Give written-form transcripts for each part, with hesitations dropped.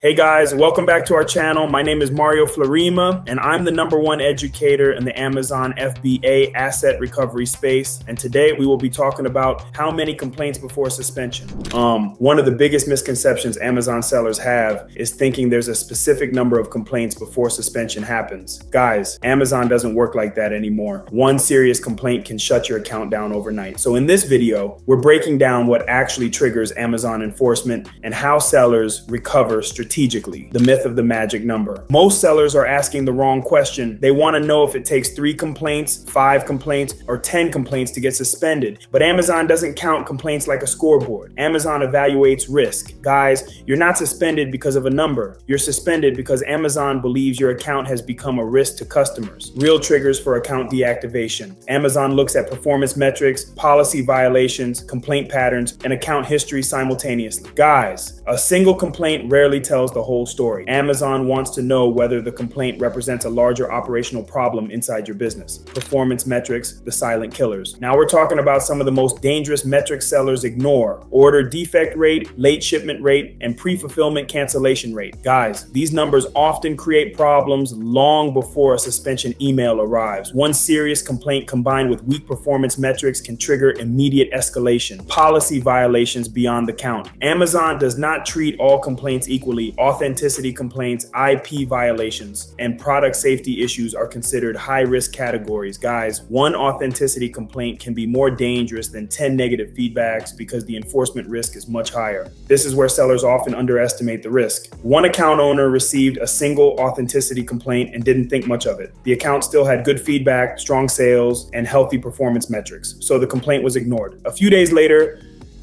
Hey guys, welcome back to our channel. My name is Mario Florima, and I'm the #1 educator in the Amazon FBA asset recovery space. And today we will be talking about how many complaints before suspension. One of the biggest misconceptions Amazon sellers have is thinking there's a specific number of complaints before suspension happens. Guys, Amazon doesn't work like that anymore. One serious complaint can shut your account down overnight. So in this video, we're breaking down what actually triggers Amazon enforcement and how sellers recover strategically. The myth of the magic number. Most sellers are asking the wrong question. They want to know if it takes 3 complaints, 5 complaints, or 10 complaints to get suspended. But Amazon doesn't count complaints like a scoreboard. Amazon evaluates risk. Guys, you're not suspended because of a number. You're suspended because Amazon believes your account has become a risk to customers. Real triggers for account deactivation. Amazon looks at performance metrics, policy violations, complaint patterns, and account history simultaneously. Guys, a single complaint rarely tells the whole story. Amazon wants to know whether the complaint represents a larger operational problem inside your business. Performance metrics, the silent killers. Now we're talking about some of the most dangerous metrics sellers ignore. Order defect rate, late shipment rate, and pre-fulfillment cancellation rate. Guys, these numbers often create problems long before a suspension email arrives. One serious complaint combined with weak performance metrics can trigger immediate escalation. Policy violations beyond the count. Amazon does not treat all complaints equally. Authenticity complaints, IP violations, and product safety issues are considered high-risk categories. Guys, one authenticity complaint can be more dangerous than 10 negative feedbacks because the enforcement risk is much higher. This is where sellers often underestimate the risk. One account owner received a single authenticity complaint and didn't think much of it. The account still had good feedback, strong sales, and healthy performance metrics, so the complaint was ignored. A few days later,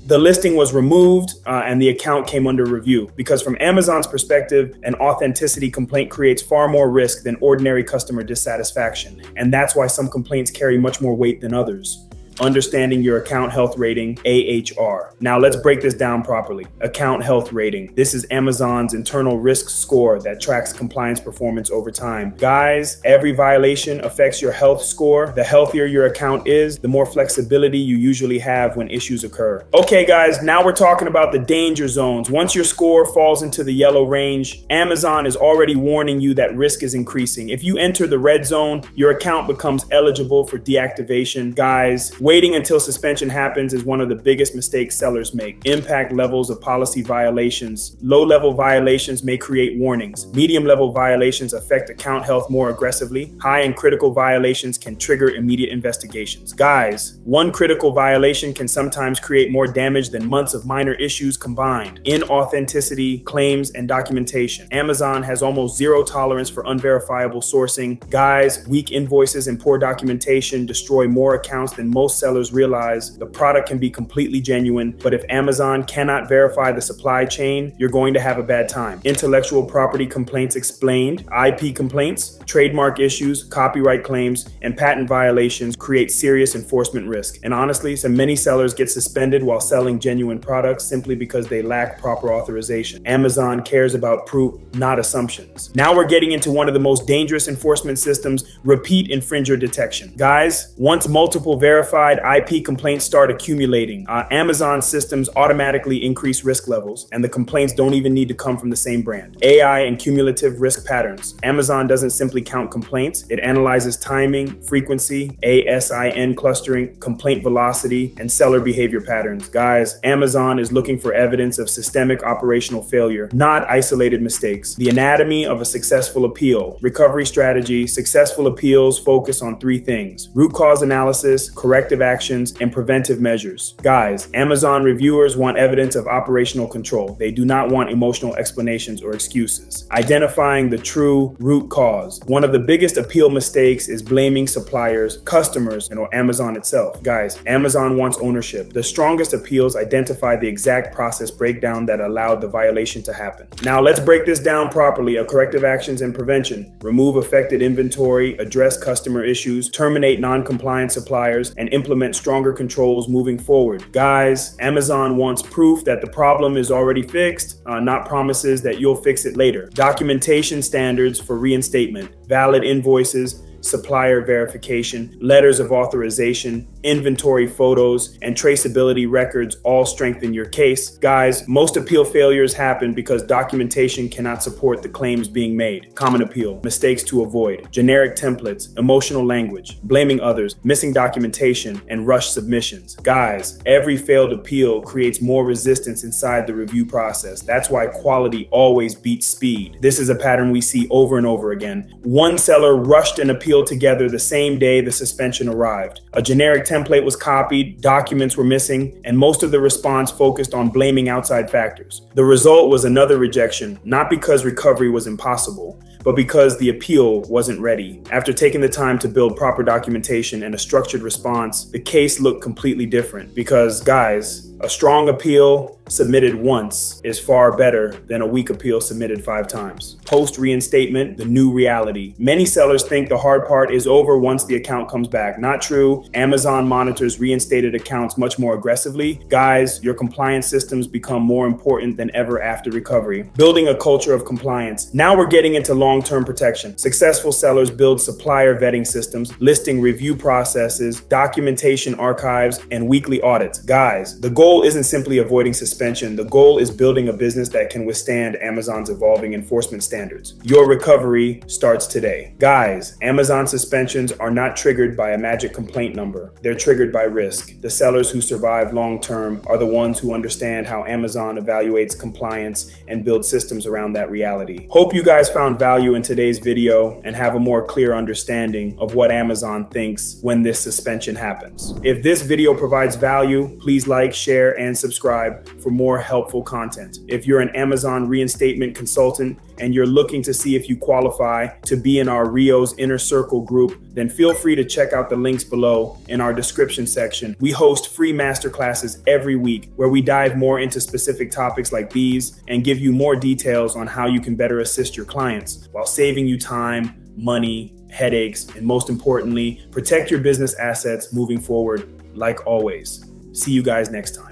the listing was removed and the account came under review because from Amazon's perspective, an authenticity complaint creates far more risk than ordinary customer dissatisfaction. And that's why some complaints carry much more weight than others. Understanding your account health rating, AHR. Now let's break this down properly. Account health rating. This is Amazon's internal risk score that tracks compliance performance over time. Guys, every violation affects your health score. The healthier your account is, the more flexibility you usually have when issues occur. Okay guys, now we're talking about the danger zones. Once your score falls into the yellow range, Amazon is already warning you that risk is increasing. If you enter the red zone, your account becomes eligible for deactivation. Guys, waiting until suspension happens is one of the biggest mistakes sellers make. Impact levels of policy violations. Low-level violations may create warnings. Medium-level violations affect account health more aggressively. High and critical violations can trigger immediate investigations. Guys, one critical violation can sometimes create more damage than months of minor issues combined. Inauthenticity, claims, and documentation. Amazon has almost zero tolerance for unverifiable sourcing. Guys, weak invoices and poor documentation destroy more accounts than most sellers realize. The product can be completely genuine, but if Amazon cannot verify the supply chain, you're going to have a bad time. Intellectual property complaints explained, IP complaints, trademark issues, copyright claims, and patent violations create serious enforcement risk. And honestly, many sellers get suspended while selling genuine products simply because they lack proper authorization. Amazon cares about proof, not assumptions. Now we're getting into one of the most dangerous enforcement systems, repeat infringer detection. Guys, once multiple verified IP complaints start accumulating, Amazon systems automatically increase risk levels, and the complaints don't even need to come from the same brand. AI and cumulative risk patterns. Amazon doesn't simply count complaints, it analyzes timing, frequency, ASIN clustering, complaint velocity, and seller behavior patterns. Guys, Amazon is looking for evidence of systemic operational failure, not isolated mistakes. The anatomy of a successful appeal. Recovery strategy. Successful appeals focus on 3 things: root cause analysis, corrective actions, and preventive measures. Guys, Amazon reviewers want evidence of operational control. They do not want emotional explanations or excuses. Identifying the true root cause. One of the biggest appeal mistakes is blaming suppliers, customers, or Amazon itself. Guys, Amazon wants ownership. The strongest appeals identify the exact process breakdown that allowed the violation to happen. Now let's break this down properly. Corrective actions and prevention. Remove affected inventory, address customer issues, terminate non-compliant suppliers, and implement stronger controls moving forward. Guys, Amazon wants proof that the problem is already fixed, not promises that you'll fix it later. Documentation standards for reinstatement, valid invoices, supplier verification, letters of authorization, inventory photos, and traceability records all strengthen your case. Guys, most appeal failures happen because documentation cannot support the claims being made. Common appeal, mistakes to avoid, generic templates, emotional language, blaming others, missing documentation, and rushed submissions. Guys, every failed appeal creates more resistance inside the review process. That's why quality always beats speed. This is a pattern we see over and over again. One seller rushed an appeal together the same day the suspension arrived. A generic template was copied, documents were missing, and most of the response focused on blaming outside factors. The result was another rejection, not because recovery was impossible, but because the appeal wasn't ready. After taking the time to build proper documentation and a structured response, the case looked completely different. Because, guys, a strong appeal submitted once is far better than a weak appeal submitted 5 times. Post-reinstatement, the new reality. Many sellers think the hard part is over once the account comes back. Not true. Amazon monitors reinstated accounts much more aggressively. Guys, your compliance systems become more important than ever after recovery. Building a culture of compliance. Now we're getting into long-term protection. Successful sellers build supplier vetting systems, listing review processes, documentation archives, and weekly audits. Guys, the goal isn't simply avoiding suspension. The goal is building a business that can withstand Amazon's evolving enforcement standards. Your recovery starts today. Guys, Amazon suspensions are not triggered by a magic complaint number. They're triggered by risk. The sellers who survive long-term are the ones who understand how Amazon evaluates compliance and builds systems around that reality. Hope you guys found value in today's video and have a more clear understanding of what Amazon thinks when this suspension happens. If this video provides value, please like, share, and subscribe for more helpful content. If you're an Amazon reinstatement consultant and you're looking to see if you qualify to be in our Rios Inner Circle group, then feel free to check out the links below in our description section. We host free masterclasses every week where we dive more into specific topics like these and give you more details on how you can better assist your clients while saving you time, money, headaches, and most importantly, protect your business assets moving forward like always. See you guys next time.